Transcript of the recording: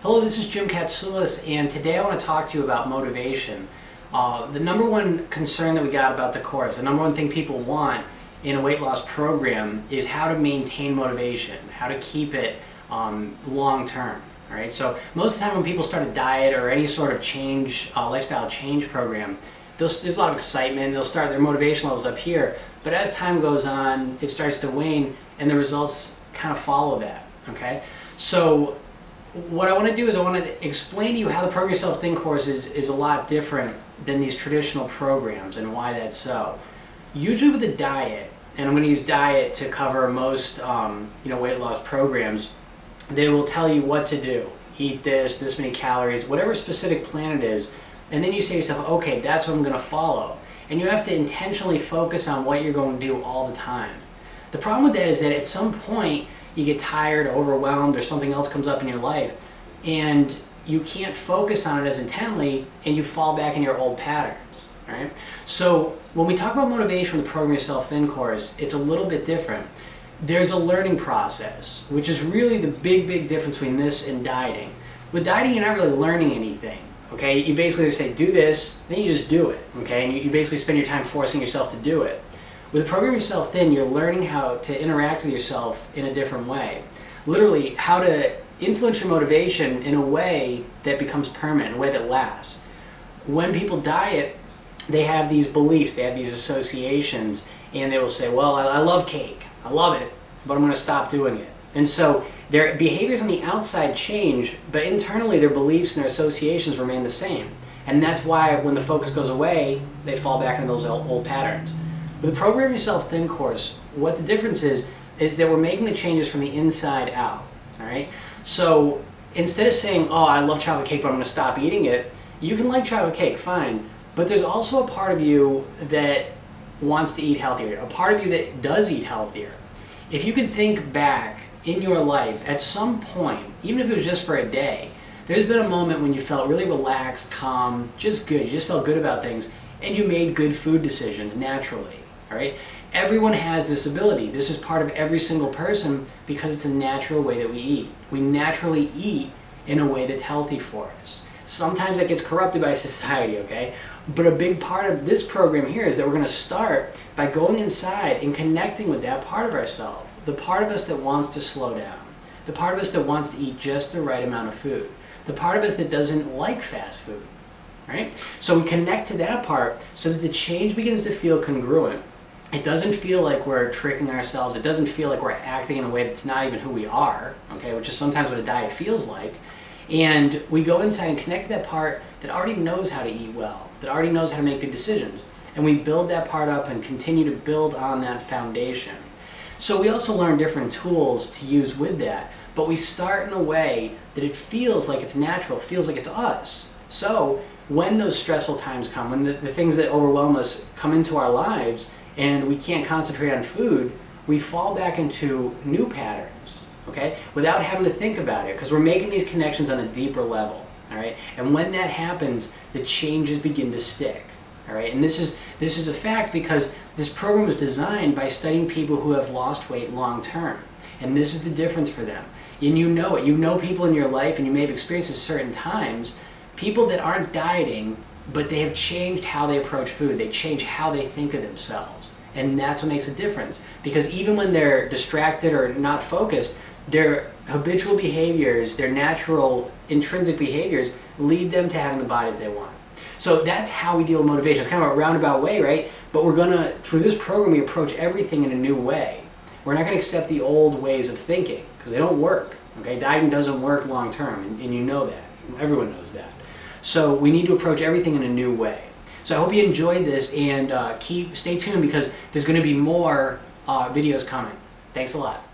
Hello, this is Jim Katsoulis, and today I want to talk to you about motivation. The number one concern that we got about the course, the number one thing people want in a weight loss program is how to maintain motivation, how to keep it long term. All right? So most of the time when people start a diet or any sort of change, lifestyle change program, there's a lot of excitement, they'll start their motivation levels up here, but as time goes on, it starts to wane and the results kind of follow that. Okay? So what I want to do is I want to explain to you how the Program Yourself Thin course is a lot different than these traditional programs and why that's so. Usually with a diet, and I'm going to use diet to cover most weight loss programs, they will tell you what to do. Eat this many calories, whatever specific plan it is, and then you say to yourself, okay, that's what I'm going to follow. And you have to intentionally focus on what you're going to do all the time. The problem with that is that at some point you get tired, overwhelmed, or something else comes up in your life, and you can't focus on it as intently, and you fall back in your old patterns. All right? So when we talk about motivation with the Program Yourself Thin course, it's a little bit different. There's a learning process, which is really the big difference between this and dieting. With dieting, you're not really learning anything. Okay? You basically say, do this, then you just do it. Okay? And you basically spend your time forcing yourself to do it. With the Program Yourself Thin, you're learning how to interact with yourself in a different way. Literally, how to influence your motivation in a way that becomes permanent, in a way that lasts. When people diet, they have these beliefs, they have these associations, and they will say, well, I love cake, I love it, but I'm going to stop doing it. And so their behaviors on the outside change, but internally their beliefs and their associations remain the same. And that's why when the focus goes away, they fall back into those old patterns. With the Program Yourself Thin course, what the difference is that we're making the changes from the inside out. All right? So instead of saying, oh, I love chocolate cake, but I'm going to stop eating it, you can like chocolate cake, fine. But there's also a part of you that wants to eat healthier, a part of you that does eat healthier. If you can think back in your life at some point, even if it was just for a day, there's been a moment when you felt really relaxed, calm, just good, you just felt good about things, and you made good food decisions naturally. All right? Everyone has this ability. This is part of every single person because it's a natural way that we eat. We naturally eat in a way that's healthy for us. Sometimes that gets corrupted by society, okay? But a big part of this program here is that we're going to start by going inside and connecting with that part of ourselves, the part of us that wants to slow down, the part of us that wants to eat just the right amount of food, the part of us that doesn't like fast food, right? So we connect to that part so that the change begins to feel congruent. It doesn't feel like we're tricking ourselves. It doesn't feel like we're acting in a way that's not even who we are, okay, which is sometimes what a diet feels like. And we go inside and connect to that part that already knows how to eat well, that already knows how to make good decisions. And we build that part up and continue to build on that foundation. So we also learn different tools to use with that, but we start in a way that it feels like it's natural, feels like it's us. So when those stressful times come, when the things that overwhelm us come into our lives, and we can't concentrate on food, we fall back into new patterns, okay, without having to think about it, because we're making these connections on a deeper level, all right? And when that happens, the changes begin to stick, all right? And this is a fact because this program was designed by studying people who have lost weight long term, and this is the difference for them. And you know it. You know people in your life, and you may have experienced at certain times, people that aren't dieting, but they have changed how they approach food. They change how they think of themselves. And that's what makes a difference. Because even when they're distracted or not focused, their habitual behaviors, their natural intrinsic behaviors lead them to having the body that they want. So that's how we deal with motivation. It's kind of a roundabout way, right? But we're gonna, through this program, we approach everything in a new way. We're not gonna accept the old ways of thinking because they don't work. Okay? Dieting doesn't work long term, and you know that. Everyone knows that. So we need to approach everything in a new way. So I hope you enjoyed this, and stay tuned because there's going to be more videos coming. Thanks a lot.